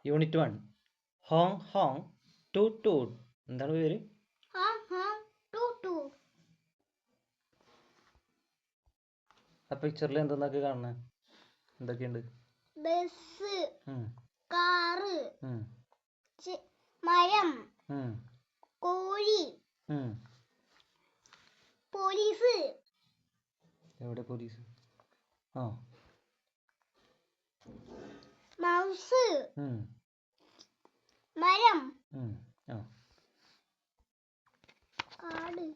Unit 1 ഹോങ് ഹോങ് toot toot. എന്താണ് പേര്? ആ പിക്ചറിൽ എന്തെന്നൊക്കെ കാണുന്നത്? എന്തൊക്കെയുണ്ട്? ബസ്, കാറ്, മരം, കോഴി, പോലീസ്. എവിടെ പോലീസ്? മൗസ്, മരം, കാട്.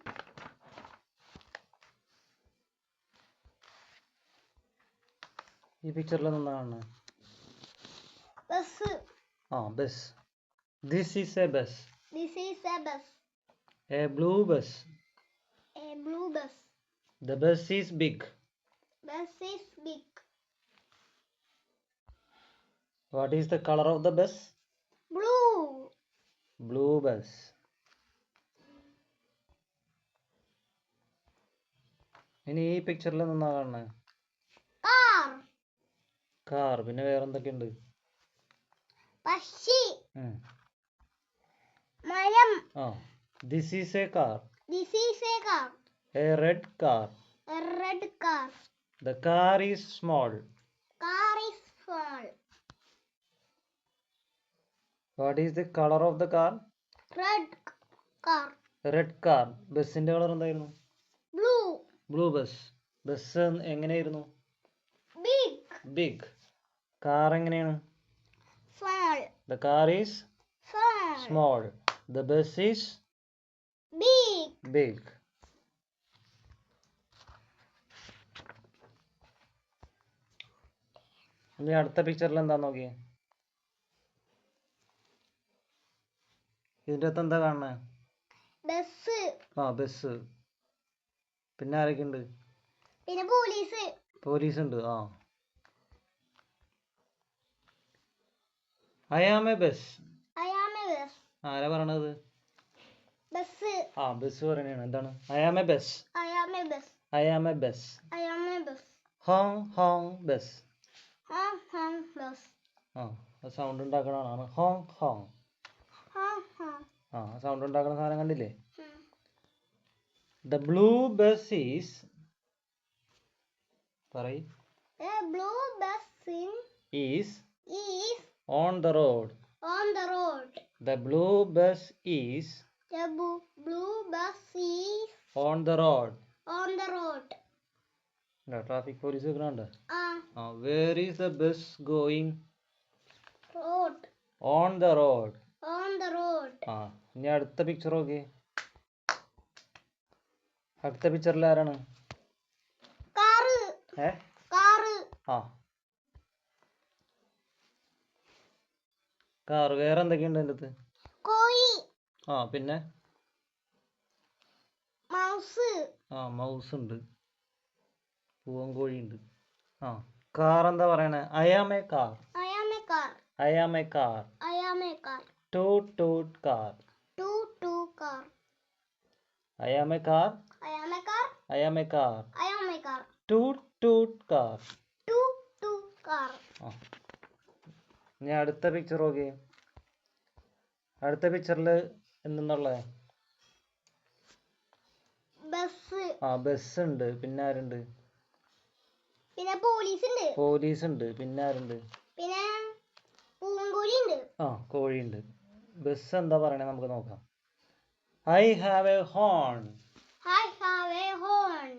ഈ പിക്ചറിൽ എന്താ കാണുന്നത്? Bus. Bus. This is a bus. This is a bus. A blue bus. A blue bus. The bus is big. Bus is big. What is the color of the bus? Blue. Blue bus. ഇനി ഈ പിക്ചറിൽ എന്താ കാണുന്നത്? Car. Car. പിന്നെ വേറെ എന്തൊക്കെയുണ്ട്? പക്ഷി, മരം. This is a car. This is a car. A red car. A red car. The car is small. Car is small. What is the color of the car? Red car. Red car. ബസ്സിന്റെ colour എന്തായിരുന്നു? Blue. Blue bus. Bus എങ്ങനെയായിരുന്നു? Big. Big. Car എങ്ങനെയാണ്? Small. The car is Small. small. The bus is Big. big. ഇനി അടുത്ത പിക്ചറിൽ എന്താ നോക്കിയേ? ഇതിൻ്റെ അകത്ത് എന്താ കാണുന്നത്? ബസ്. ബസ്. പിന്നെ ആരൊക്കെ ഉണ്ട്? പിന്നെ പോലീസ്. പോലീസ് ഉണ്ട്. I am a bus. I am a bus. ആരാ പറയണത്? ബസ്. ബസ് പറയണതാണ്. എന്താണ്? I am a bus. I am a bus. I am a bus. I am a bus. Hong hong bus. Hong hong bus. Sound ഉണ്ടാക്കണതാണ് ഹോങ് ഹോങ്. Hong hong. Sound ഉണ്ടാക്കുന്ന സാധനം കണ്ടില്ലേ? The blue bus is പറയ്. The blue bus is on the road. On the road. The blue bus is The blue bus is on the road. On the road. Traffic police വെക്കണുണ്ട്. Where is the bus going? Road. On the road. On the road. ഇനി അടുത്ത picture നോക്കി. അടുത്ത പിക്ചറിൽ ആരാണ്? Car. Car. Car. വേറെ എന്തൊക്കെയുണ്ട് അതിൻ്റെ അകത്ത്? കോഴി. പിന്നെ മൗസ്. മൗസ് ഉണ്ട്. പൂവൻകോഴി ഉണ്ട്. കാർ എന്താ പറയണേ? I am a car. I am a car. I am a car. I am a car. Toot toot car. Toot toot car. I am a car. I am a car. I am a car. I am a car. Toot toot car. Toot toot car. ഇനി അടുത്ത picture നോക്കി. അടുത്ത പിക്ചറിൽ എന്തെന്നുള്ളത്? Bus. Bus ഉണ്ട്. പിന്നെ ആരുണ്ട്? പിന്നെ police ഉണ്ട്. പോലീസ് ഉണ്ട്. പിന്നെ ആരുണ്ട്? പിന്നെ പൂങ്കോഴി ഉണ്ട്. കോഴിയുണ്ട്. ബസ് എന്താ പറയണേ നമുക്ക് നോക്കാം. I have a horn. I have a horn.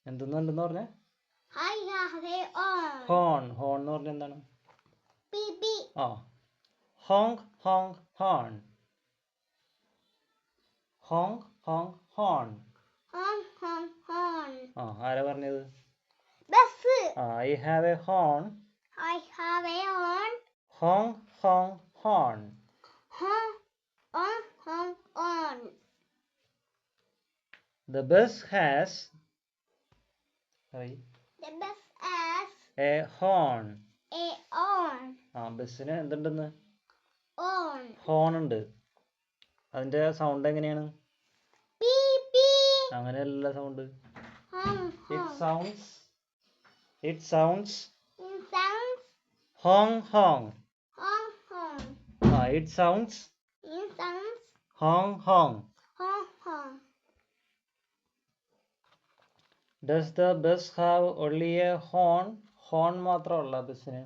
എന്തെന്നുണ്ടെന്ന് പറഞ്ഞേ? I have a horn. Horn. Horn എന്ന് പറഞ്ഞാൽ എന്താണ്? PP. Hong Hong horn. Hong Hong horn. Hong hong horn. ആരാ പറഞ്ഞത്? Bus. I have a horn. I have a horn. Hong hong horn. Hong hong hong horn. The bus has The bus has a horn. a horn. ബസ്സിന് എന്തുണ്ടെന്ന്? Horn. Horn ഉണ്ട്. അതിന്റെ sound എങ്ങനെയാണ്? PP. അങ്ങനെയല്ല sound. Hong It hong. sounds It sounds hong hong. hong hong. It sounds It sounds honk honk. honk honk. Does the bus have only a horn? Horn മാത്രമല്ല ബസ്സിന്.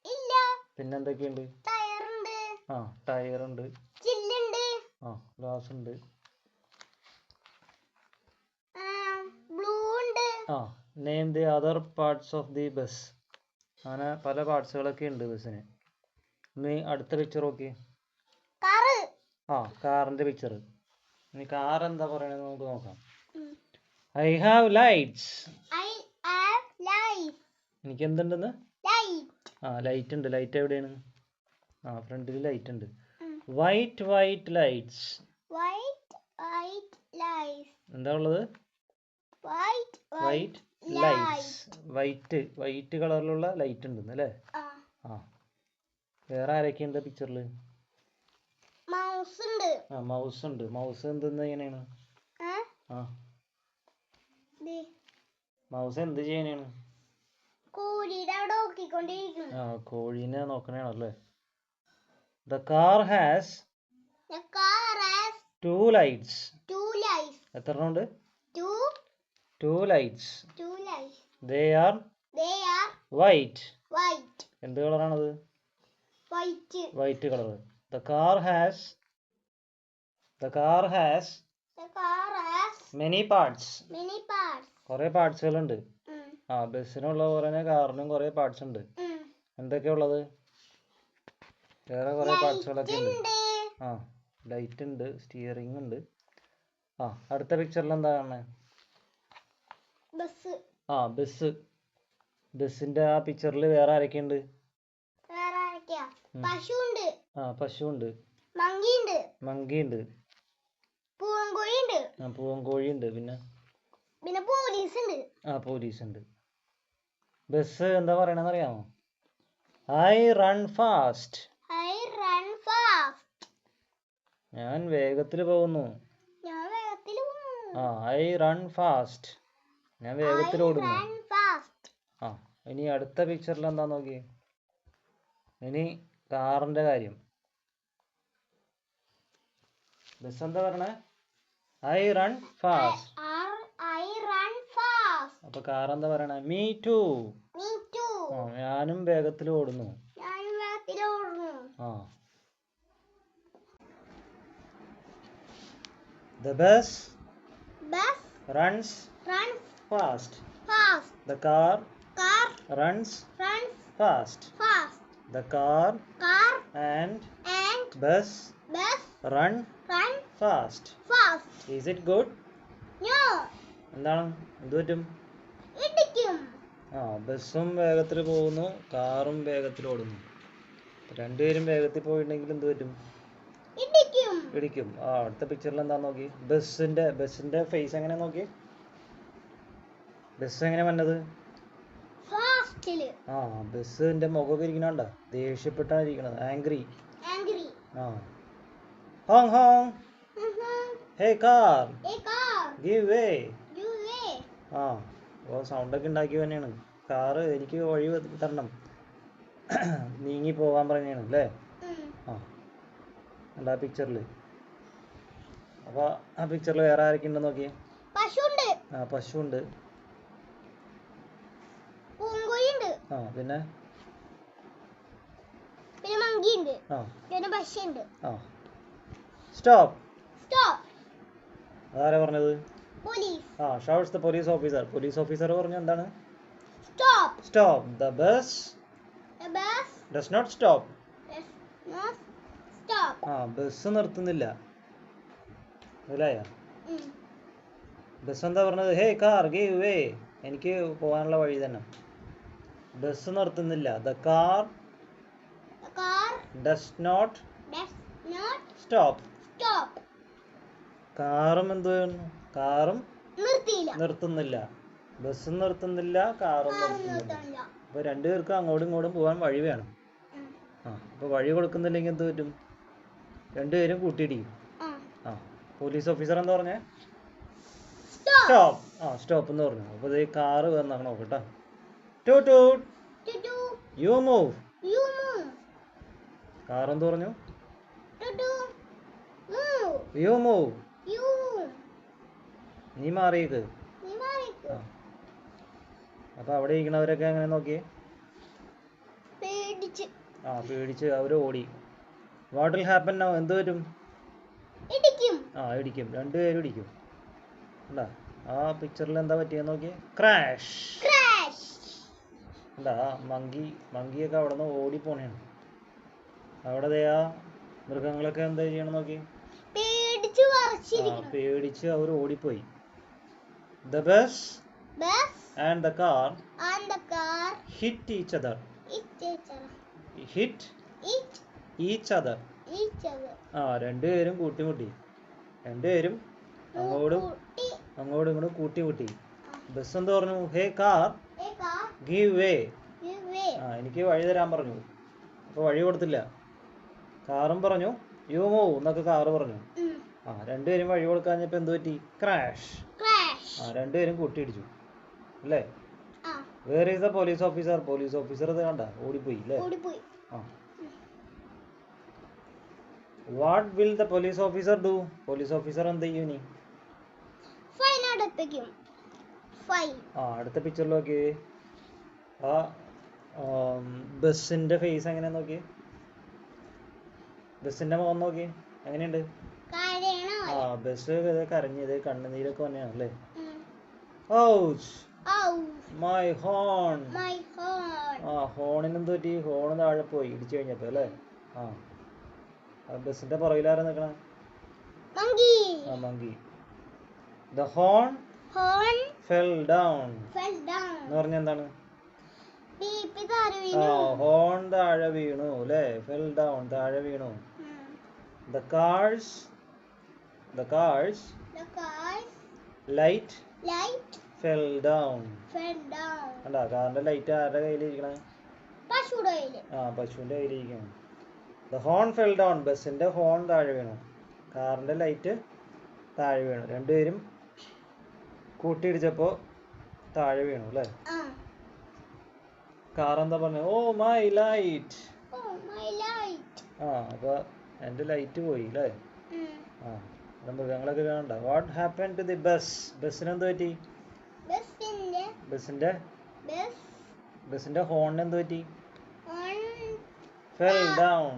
ഇല്ല. പിന്നെന്തൊക്കെയുണ്ട്? ടയറുണ്ട്. Tyre ഉണ്ട്. ചില്ലുണ്ട്. Glass ഉണ്ട്. Blue ഉണ്ട്. Name the other parts of the bus. അങ്ങനെ പല പാർട്സുകളൊക്കെ ഉണ്ട് ബസ്സിന്. ഇനി അടുത്ത പിക്ചർ നോക്കി. കാറ്. കാറിന്റെ പിക്ചർ. ഇനി കാർ എന്താ പറയണെന്ന് നമുക്ക് നോക്കാം. I have lights. I have lights. എനിക്ക് എന്തുണ്ടെന്ന്? Light. ലൈറ്റ് ഉണ്ട്. ലൈറ്റ് എവിടെയാണ്? ഫ്രണ്ടിൽ ലൈറ്റ് ഉണ്ട്. White white lights. White white lights. എന്താ ഉള്ളത്? White white lights. വൈറ്റ് കളറിലുള്ള ലൈറ്റ് ഉണ്ടെന്ന് അല്ലേ? വേറെ ആരൊക്കെയുണ്ട് പിക്ചറിൽ? മൗസ് ഉണ്ട്. മൗസ് ഉണ്ട്. മൗസ് എന്തെന്ന് എങ്ങനെയാണ്? മൗസ് എന്ത് ചെയ്യാനാണ്? കോഴിയുടെ അവിടെ നോക്കിക്കൊണ്ടിരിക്കുന്നു. കോഴീനെ നോക്കണേണല്ലേ. The car has two lights. എത്ര ഉണ്ട്? Two lights. They are white. എന്ത് കളറാണത്? White colour. The car has many parts. കുറെ പാർട്സുകളുണ്ട്. ബസ്സിനുള്ള പോലെ തന്നെ കാറിനും കുറെ പാർട്സ് ഉണ്ട്. എന്തൊക്കെയാ ഉള്ളത്? വേറെ കുറെ പാർട്സുകളൊക്കെ ഉണ്ട്. ലൈറ്റ് ഉണ്ട്. സ്റ്റിയറിംഗ് ഉണ്ട്. അടുത്ത പിക്ചറിൽ എന്താ കാണുന്നത്? ബസ്. ബസ്സിന്റെ ആ പിക്ചറിൽ വേറെ ആരൊക്കെയുണ്ട്? പശുവുണ്ട്. മങ്കിയുണ്ട്. പൂവൻകോഴിയുണ്ട്. പിന്നെ പോലീസ് ഉണ്ട്. ബസ് എന്താ പറയണെന്ന് അറിയാമോ? I run fast. ഞാൻ വേഗത്തിൽ പോകുന്നു. I run fast. ഞാൻ വേഗത്തിൽ ഓടുന്നു. ഇനി അടുത്ത പിക്ചറിൽ എന്താ നോക്കി. ഇനി കാറിന്റെ കാര്യം. ബസ് എന്താ പറഞ്ഞേ? I run fast. അപ്പൊ കാർ എന്താ പറയണേ? Me too. ഞാനും വേഗത്തിൽ ഓടുന്നു. The bus runs fast. The car runs fast. The car and bus run fast. Is it good? എന്താണ്? എന്ത് പറ്റും? ബസ്സും വേഗത്തിൽ പോകുന്നു, കാറും വേഗത്തിൽ ഓടുന്നു. രണ്ടുപേരും വേഗത്തിൽ പോയിട്ടുണ്ടെങ്കിൽ എന്ത് പറ്റും? ഇടിക്കും. അടുത്ത പിക്ചറിൽ എന്താ നോക്കി. ബസ്സിന്റെ ഫേസ് എങ്ങനെ നോക്കി. ബസ് എങ്ങനെ വന്നത്? ബസ്സിന്റെ മുഖമൊക്കെ ഇരിക്കണണ്ട ദേഷ്യപ്പെട്ടാണ് ഇരിക്കണത്. Angry. Hong Hong. Hey car. Give way. സൗണ്ടൊക്കെ ഉണ്ടാക്കി തന്നെയാണ്. കാറ് എനിക്ക് വഴി തരണം, നീങ്ങി പോകാൻ പറഞ്ഞാണ് അല്ലേ? ആ പിക്ചറിൽ. അപ്പൊ ആ പിക്ചറിൽ വേറെ ആരൊക്കെ ഉണ്ടെന്ന് നോക്കിയേ. പശുവുണ്ട്. പിന്നെ സ്റ്റോപ്പ്. അതാരാ പറഞ്ഞത്? Shouts the police officer. Police officer പറഞ്ഞു എന്താണ്? Stop. The bus does not stop. Bus നിർത്തുന്നില്ല. മനസ്സിലായോ? ബസ് എന്താ പറഞ്ഞത്? Hey car give way. എനിക്ക് പോകാനുള്ള വഴി തന്നെ. ബസ് നിർത്തുന്നില്ല. The car does not stop. കാറും എന്ത്? കാറും നിർത്തുന്നില്ല. ബസ്സും നിർത്തുന്നില്ല, കാറും നിർത്തുന്നില്ല. അപ്പൊ രണ്ടുപേർക്കും അങ്ങോട്ടും ഇങ്ങോട്ടും പോകാൻ വഴി വേണം. അപ്പൊ വഴി കൊടുക്കുന്നില്ലെങ്കിൽ എന്ത് പറ്റും? രണ്ടുപേരും കൂട്ടിയിടിക്കും. പോലീസ് ഓഫീസർ എന്താ പറഞ്ഞേ? സ്റ്റോപ്പ്. സ്റ്റോപ്പ് എന്ന് പറഞ്ഞു. അപ്പൊ ഈ കാറ് വന്നാണ് നോക്കട്ടോ. To to you move. Car എന്ത് പറഞ്ഞു? To move. You move. You. നീ മാറിയത്. നീ മാറിക്ക്. അപ്പൊ അവിടെ ഇരിക്കണവരൊക്കെ എങ്ങനെ നോക്കിയേ? പേടിച്ച്. പേടിച്ച് അവർ ഓടി. What will happen now? എന്ത് വരും? ഇടിക്കും. ഇടിക്കും. രണ്ടുപേരും ഇടിക്കും. ഉണ്ടാ ആ പിക്ചറിൽ എന്താ പറ്റിയെന്ന് നോക്കിയേ? ക്രാഷ്. ഉണ്ടാ മങ്കിയൊക്കെ അവിടെ നിന്ന് ഓടിപ്പോണേണ്. അവിടെ ആ മൃഗങ്ങളൊക്കെ എന്താ ചെയ്യണം നോക്കി? പേടിച്ച് അവർ ഓടിപ്പോയി. The bus and the car hit each other. Hit each other. രണ്ടുപേരും കൂട്ടിമുട്ടി. രണ്ടുപേരും അങ്ങോട്ടും ഇങ്ങോട്ടും കൂട്ടിമുട്ടി. ബസ് എന്ത് പറഞ്ഞു? ഹേ കാർ ഗീവ് വേ. എനിക്ക് വഴി തരാൻ പറഞ്ഞു. അപ്പോൾ വഴി കൊടുത്തില്ല. കാറും പറഞ്ഞു യു മൂവ് എന്നൊക്കെ കാറ് പറഞ്ഞു. രണ്ടുപേരും വഴി കൊടുക്കാഞ്ഞപ്പോൾ എന്ത് പറ്റി? ക്രാഷ്. രണ്ടുപേരും കൂട്ടിയിടിച്ചു അല്ലേ? Where is the police officer? Police officer ഇത് കണ്ട ഓടിപ്പോയി അല്ലേ? What will the police officer do? Police officer എന്ത് ചെയ്യും ഇനി? അടുത്ത പിക്ചറിൽ നോക്കിയേ. ബസ്സിന്റെ ഫേസ് എങ്ങനെയാ നോക്കിയേ? ബസ്സിന്റെ മുഖം നോക്കി എങ്ങനെയുണ്ട്? ബസ് കരഞ്ഞത് കണ്ണുനീരൊക്കെ വന്നെയാണ് അല്ലേ? My horn. ഹോണിന് എന്ത് പറ്റി? ഹോൺ താഴെ പോയി ഇടിച്ചു കഴിഞ്ഞപ്പോ അല്ലേ? ബസ്സിന്റെ പുറകിലാരാ നിക്കണേ? Monkey. The horn fell down. എന്ന് പറഞ്ഞ എന്താണ്? ഹോൺ താഴെ വീണു അല്ലേ? fell down താഴെ വീണു. The cars light fell down. കണ്ടാ കാറിന്റെ ലൈറ്റ് ആരുടെ കയ്യിലിരിക്കണേ? പശുവിന്റെ കയ്യിലിരിക്കണം. The horn fell down. ബസ്സിന്റെ ഹോൺ താഴെ വീണു. കാറിന്റെ ലൈറ്റ് താഴെ വീണു. രണ്ടുപേരും കൂട്ടിയിടിച്ചപ്പോ താഴെ വീണു അല്ലേ? കാർ എന്താ പറഞ്ഞു? Oh my light. അപ്പൊ എന്റെ ലൈറ്റ് പോയി അല്ലേ? മൃഗങ്ങളൊക്കെ കാണണ്ട. What happen to the bus? ബസ്സിന് എന്ത് പറ്റി? ബസ്സിന്റെ ഹോണിന് എന്ത് പറ്റി? fell down.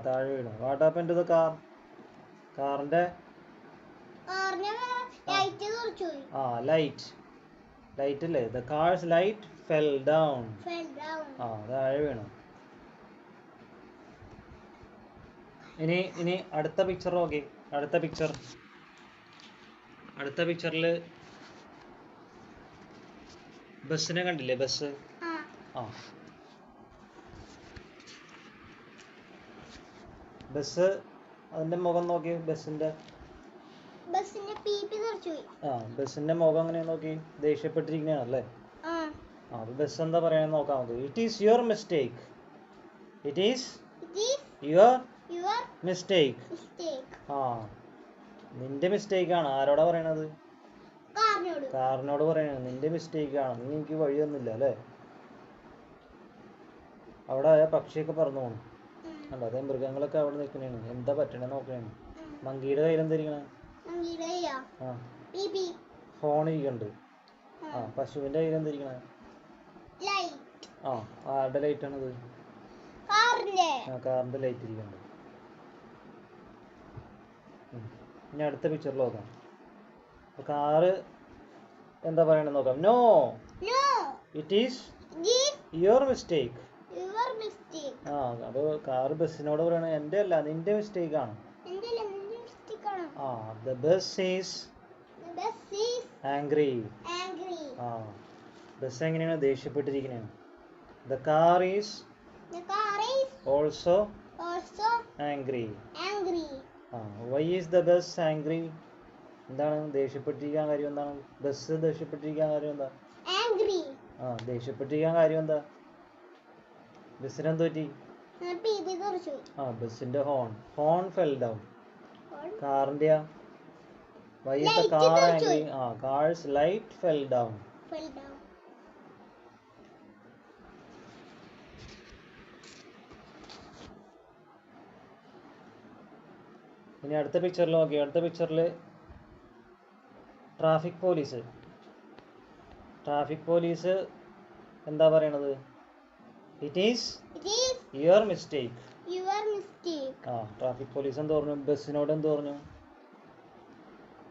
താഴെ വീണു. What happen to the car? കാറിന്റെ ലൈറ്റ് അല്ലേ? the car's light fell down. താഴെ വീണു. ഇനി അടുത്ത പിക്ചർ നോക്കി. അടുത്ത പിക്ചറിൽ ബസ്സിനെ കണ്ടില്ലേ? ബസ് അതിന്റെ മുഖം നോക്കി. ബസ്സിന്റെ മുഖം എങ്ങനെയാ നോക്കി? ദേഷ്യപ്പെട്ടിരിക്കണല്ലേ? അപ്പൊ ബസ് എന്താ പറയാന്ന് നോക്കാം നമുക്ക്. It is your mistake. It is your mistake. നിന്റെ മിസ്റ്റേക്ക് ആണ്. ആരോടാ പറയണത്? കാറിനോട് പറയണത്. നിന്റെ മിസ്റ്റേക്ക് ആണ്. നീ എനിക്ക് വഴി തന്നില്ല അല്ലേ? അവിടെ പക്ഷിയൊക്കെ പറന്നു പോകണം. അല്ല അതേ മൃഗങ്ങളൊക്കെ അവിടെ നിൽക്കണേണ്. എന്താ പറ്റണേ നോക്കണേണ്. മങ്കിയുടെ കയ്യിൽ എന്തായിരിക്കണേ? ഫോൺ ഇരിക്കണ്ട്. പശുവിന്റെ കയ്യിൽ എന്തായിരിക്കണേ? ആരുടെ ലൈറ്റ് ആണത്? കാറിന്റെ ലൈറ്റ് ഇരിക്കണ്ട്. ഇനി അടുത്ത പിക്ചറിൽ നോക്കാം. കാറ് എന്താ പറയണെന്ന് നോക്കാം. No it is your mistake. അത് കാറ് ബസ്സിനോട് പറയണ എന്റെ അല്ല നിന്റെ മിസ്റ്റേക്ക് ആണ്. The bus is angry. Bus എങ്ങനെയാണ്? ദേഷ്യപ്പെട്ടിരിക്കണേ. The car is also angry. Why is the bus angry? എന്താണ് ദേഷ്യപ്പെട്ടിരിക്കാൻ കാര്യം? എന്താണ് ബസ് ദേഷ്യപ്പെട്ടിരിക്കാൻ കാര്യം? എന്താ ദേഷ്യപ്പെട്ടിരിക്കാൻ കാര്യം? എന്താ ബസ്സിന് എന്ത് പറ്റി? ബസ്സിന്റെ ഹോൺ fell down. കാറിന്റെ why is the car angry? Car's light fell down. ഇനി അടുത്ത പിക്ചറിൽ നോക്കി. അടുത്ത പിക്ചറിൽ ട്രാഫിക് പോലീസ് എന്താ പറയണത്? It is your mistake. ആ, ട്രാഫിക് പോലീസ് എന്ത് പറഞ്ഞു? ബസ്സിനോട് എന്ത് പറഞ്ഞു?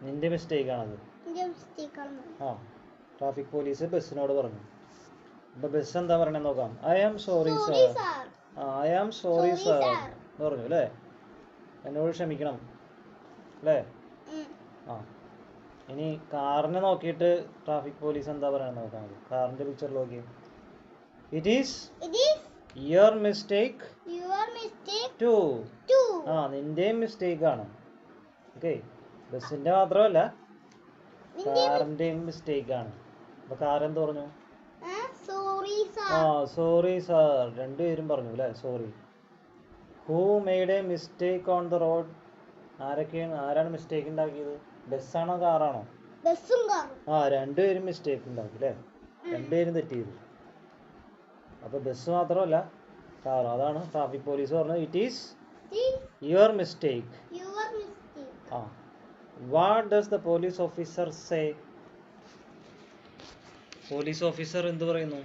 നിന്റെ മിസ്റ്റേക്ക് ആണത്. ആ, ട്രാഫിക് പോലീസ് ബസ്സിനോട് പറഞ്ഞു. അപ്പൊ ബസ് എന്താ പറയണേ നോക്കാം. I am sorry sir. I am sorry sir എന്ന് പറഞ്ഞു അല്ലേ? എന്നോട് ക്ഷമിക്കണം അല്ലേ? ആ, ഇനി കാറിനെ നോക്കിയിട്ട് ട്രാഫിക് പോലീസ് എന്താ പറയണത് നോക്കാം. കാറിന്റെ പിക്ചറിൽ നോക്കി. It is your mistake too. ആ, നിന്റെയും മിസ്റ്റേക്ക് ആണ്. ഓക്കെ, ബസ്സിന്റെ മാത്രമല്ല കാറിന്റെയും മിസ്റ്റേക്ക് ആണ്. അപ്പൊ കാർ എന്ത് പറഞ്ഞു? ആ, സോറി സാർ. രണ്ടുപേരും പറഞ്ഞു അല്ലേ sorry. Who made A mistake on the road? ആരാണ് മിസ്റ്റേക്ക് ഉണ്ടാക്കിയത്? ബസ്സാണോ കാറാണോ? ആ, രണ്ടുപേരും മിസ്റ്റേക്ക് ഉണ്ടാക്കി അല്ലേ? രണ്ടുപേരും തെറ്റ് ചെയ്തു. അപ്പൊ ബസ് മാത്രമല്ല കാറും. അതാണ് ട്രാഫിക് പോലീസ് പറഞ്ഞത്. It is your mistake. ആ, what does the police officer say? Police officer എന്ത് പറയുന്നു?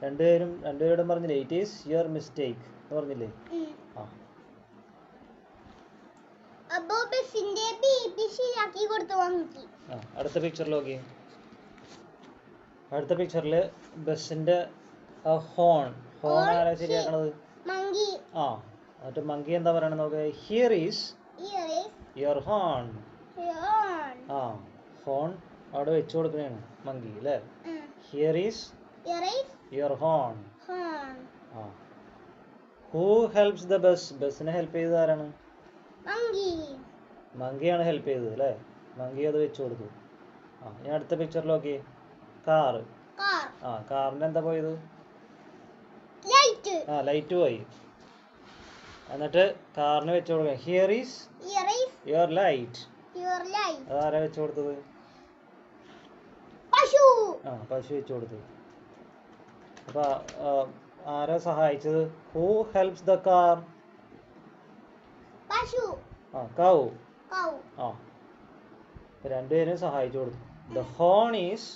രണ്ടുപേരോടും പറഞ്ഞില്ലേ ഇറ്റ് ഈസ് യുവർ മിസ്റ്റേക്ക് എന്ന് പറഞ്ഞില്ലേ? ആ, അടുത്ത പിക്ചറിൽ നോക്കി. അടുത്ത പിക്ചറിൽ ബസ്സിന്റെ ഹോൺ ആരാ ശരിയാക്കണത്? ആ, എന്നിട്ട് മങ്കി എന്താ പറയണത് നോക്ക്. Here is your horn. ആ, ഹോൺ അവിടെ വെച്ചു കൊടുക്കണേണ് മങ്കി അല്ലേ? Here is your horn. ആ, ഹൂ ഹെൽപ്സ് ദ ബസ്? ബസ്സിനെ ഹെൽപ്പ് ചെയ്തത് ആരാണ്? മങ്കിയാണ് ഹെൽപ്പ് ചെയ്തത് അല്ലേ? മങ്കി അത് വെച്ചു കൊടുത്തു. ആ, ഇനി അടുത്ത പിക്ചറിൽ നോക്കി. കാറ്. ആ, കാറിന് എന്താ പോയത്? ആ, ലൈറ്റ് പോയി. എന്നിട്ട് കാറിന് വെച്ചു കൊടുക്കുക. Here is your light. അതാരാ വെച്ചു കൊടുത്തത്? ആ, പശു വെച്ചു കൊടുത്തു. അപ്പൊ ആരാ സഹായിച്ചത്? Who helps the car? ആ, കൗ. ആ, രണ്ടുപേരും സഹായിച്ചു കൊടുത്തു. The horn is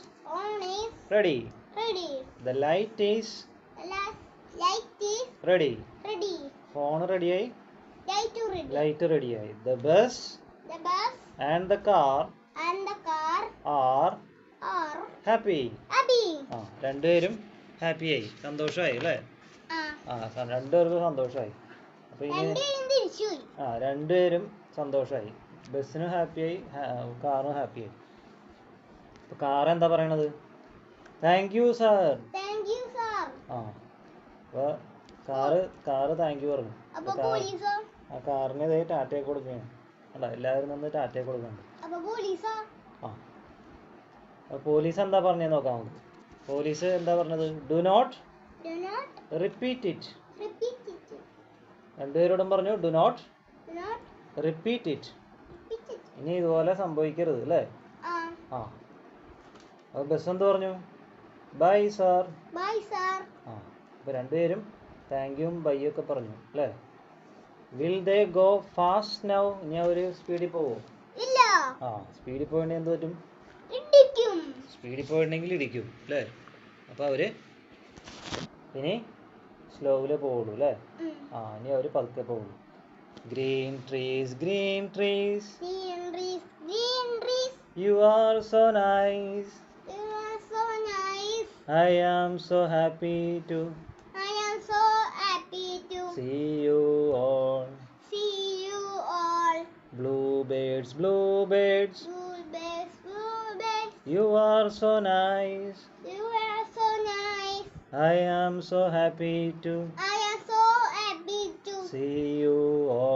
ready. The light is ready. Horn റെഡിയായി, ലൈറ്റ് റെഡിയായി. The bus and the car are happy. ആ, രണ്ടുപേരും ഹാപ്പിയായി, സന്തോഷമായി അല്ലേ? ആ, രണ്ടുപേർക്കും സന്തോഷമായി. അപ്പൊ ഇനി രണ്ടുപേരും സന്തോഷമായി. ബസ്സിനും ഹാപ്പിയായി, കാറും ഹാപ്പിയായി. അപ്പൊ കാർ എന്താ പറയണത്? Thank you sir. ആ, അപ്പൊ കാറ് താങ്ക് യു പറഞ്ഞു. ആ, കാറിന് ഇതേ ടാറ്റയൊക്കെ കൊടുക്കുകയാണ്. അല്ല, എല്ലാവരും നിന്ന് ടാറ്റയൊക്കെ കൊടുക്കുന്നുണ്ട്. ആ, അപ്പൊ പോലീസ് എന്താ പറഞ്ഞത് നോക്കാം നമുക്ക്. പോലീസ് എന്താ പറഞ്ഞത്? Do not repeat it. രണ്ടുപേരോടും പറഞ്ഞു ഡു നോട്ട് റിപ്പീറ്റ് ഇറ്റ്. ഇനി ഇതുപോലെ സംഭവിക്കരുത് അല്ലേ? ആ, അപ്പൊ ബസ് എന്ത് പറഞ്ഞു? Bye sir. ആ, അപ്പൊ രണ്ടുപേരും താങ്ക് യും ബൈ ഒക്കെ പറഞ്ഞു അല്ലേ? Will they go fast now? ഇനി അവര് സ്പീഡിൽ പോവോ? ആ, സ്പീഡിൽ പോയിട്ടുണ്ടെങ്കിൽ എന്ത് പറ്റും? സ്പീഡിൽ പോയിട്ടുണ്ടെങ്കിൽ ഇടിക്കും അല്ലേ? അപ്പൊ അവര് ഇനി സ്ലോവിലേ പോവുള്ളൂ അല്ലേ? ആ, ഇനി അവര് പതുക്കെ പോവുള്ളൂ. Green trees you are so nice. I am so happy to see you all. Bluebirds, you are so nice. I am so happy to see you all.